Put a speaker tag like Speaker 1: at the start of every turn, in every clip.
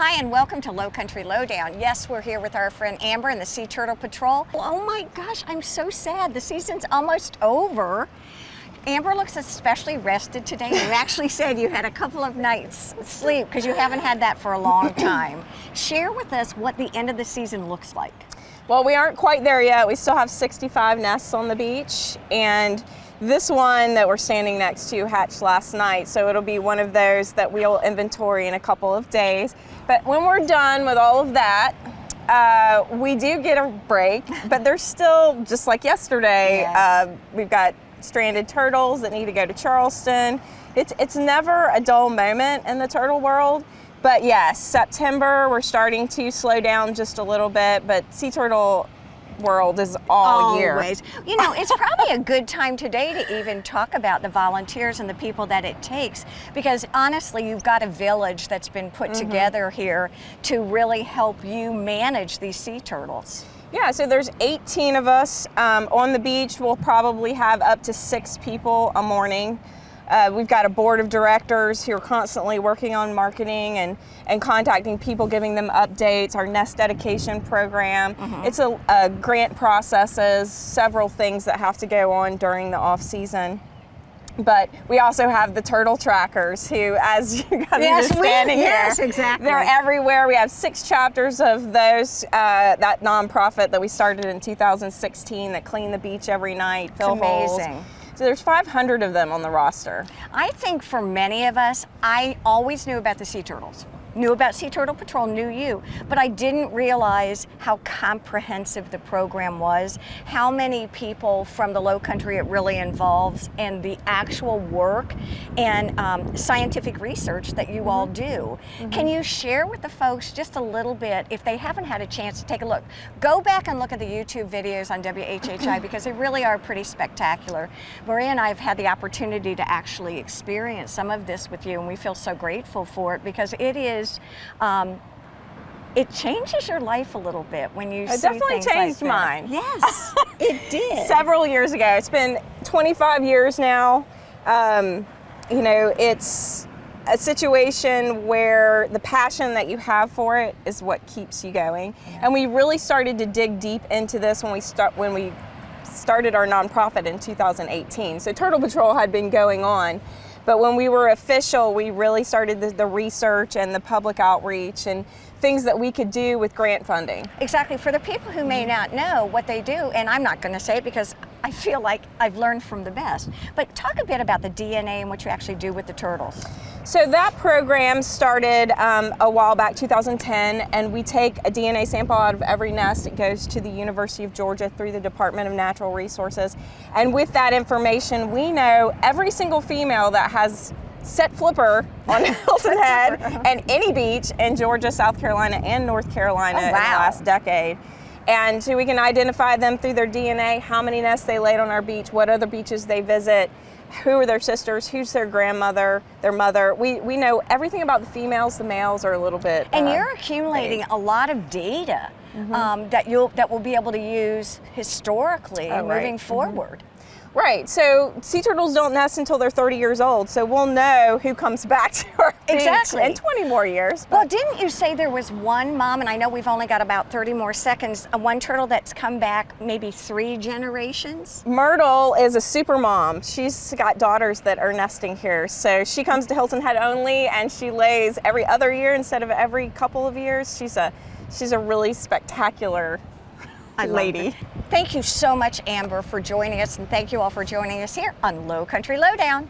Speaker 1: Hi, and welcome to Lowcountry Lowdown. Yes, we're here with our friend Amber and the Sea Turtle Patrol. Oh my gosh, I'm so sad. The season's almost over. Amber looks especially rested today. You actually said you had a couple of nights sleep because you haven't had that for a long time. Share with us what the end of the season looks like.
Speaker 2: Well, we aren't quite there yet. We still have 65 nests on the beach, and this one that we're standing next to hatched last night, so it'll be one of those that we'll inventory in a couple of days. But when we're done with all of that, we do get a break, but there's still, just like yesterday, yes. We've got stranded turtles that need to go to Charleston. It's never a dull moment in the turtle world. But yes, September, we're starting to slow down just a little bit, but sea turtle world is all year.
Speaker 1: Always. You know, it's probably a good time today to even talk about the volunteers and the people that it takes, because honestly, you've got a village that's been put together here to really help you manage these sea turtles.
Speaker 2: Yeah, so there's 18 of us on the beach. We'll probably have up to 6 people a morning. We've got a board of directors who are constantly working on marketing and contacting people, giving them updates, our nest dedication program. It's a grant processes, several things that have to go on during the off season. But we also have the turtle trackers who, as you guys are standing here,
Speaker 1: yes, exactly.
Speaker 2: They're everywhere. We have 6 chapters of those, that nonprofit that we started in 2016 that clean the beach every night, fill holes.
Speaker 1: Amazing.
Speaker 2: So there's 500 of them on the roster.
Speaker 1: I think for many of us, I always knew about the sea turtles. Knew about Sea Turtle Patrol, knew you, but I didn't realize how comprehensive the program was, how many people from the Lowcountry it really involves, and the actual work and scientific research that you all do. Can you share with the folks just a little bit, if they haven't had a chance to take a look? Go back and look at the YouTube videos on WHHI because they really are pretty spectacular. Maria and I have had the opportunity to actually experience some of this with you, and we feel so grateful for it because it is it changes your life a little bit when you see things like that. It definitely
Speaker 2: changed mine.
Speaker 1: Yes, it did.
Speaker 2: Several years ago. It's been 25 years now. You know, it's a situation where the passion that you have for it is what keeps you going. Yeah. And we really started to dig deep into this when we started our nonprofit in 2018. So Turtle Patrol had been going on. But when we were official, we really started the research and the public outreach and things that we could do with grant funding.
Speaker 1: Exactly. For the people who may not know what they do, and I'm not going to say it because I feel like I've learned from the best, but talk a bit about the DNA and what you actually do with the turtles.
Speaker 2: So that program started a while back, 2010, and we take a DNA sample out of every nest. It goes to the University of Georgia through the Department of Natural Resources. And with that information, we know every single female that has set flipper on Hilton Head and any beach in Georgia, South Carolina, and North Carolina in the last decade. And so we can identify them through their DNA, how many nests they laid on our beach, what other beaches they visit, who are their sisters, who's their grandmother, their mother. We know everything about the females. The males are a little bit
Speaker 1: and you're accumulating a lot of data that we'll be able to use historically moving forward.
Speaker 2: Right, so sea turtles don't nest until they're 30 years old, so we'll know who comes back to our beach in 20 more years.
Speaker 1: Well, didn't you say there was one mom, and I know we've only got about 30 more seconds, one turtle that's come back maybe 3 generations?
Speaker 2: Myrtle is a super mom. She's got daughters that are nesting here, so she comes to Hilton Head only, and she lays every other year instead of every couple of years. She's a really spectacular lady.
Speaker 1: Thank you so much, Amber, for joining us, and thank you all for joining us here on Lowcountry Lowdown.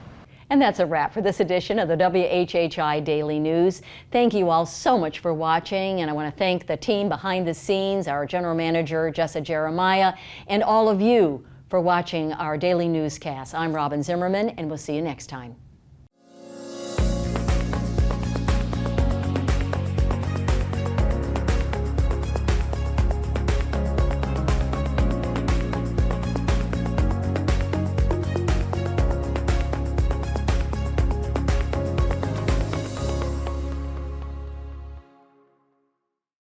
Speaker 3: And that's a wrap for this edition of the WHHI Daily News. Thank you all so much for watching, and I want to thank the team behind the scenes, our General Manager, Jessa Jeremiah, and all of you for watching our daily newscast. I'm Robyn Zimmerman, and we'll see you next time.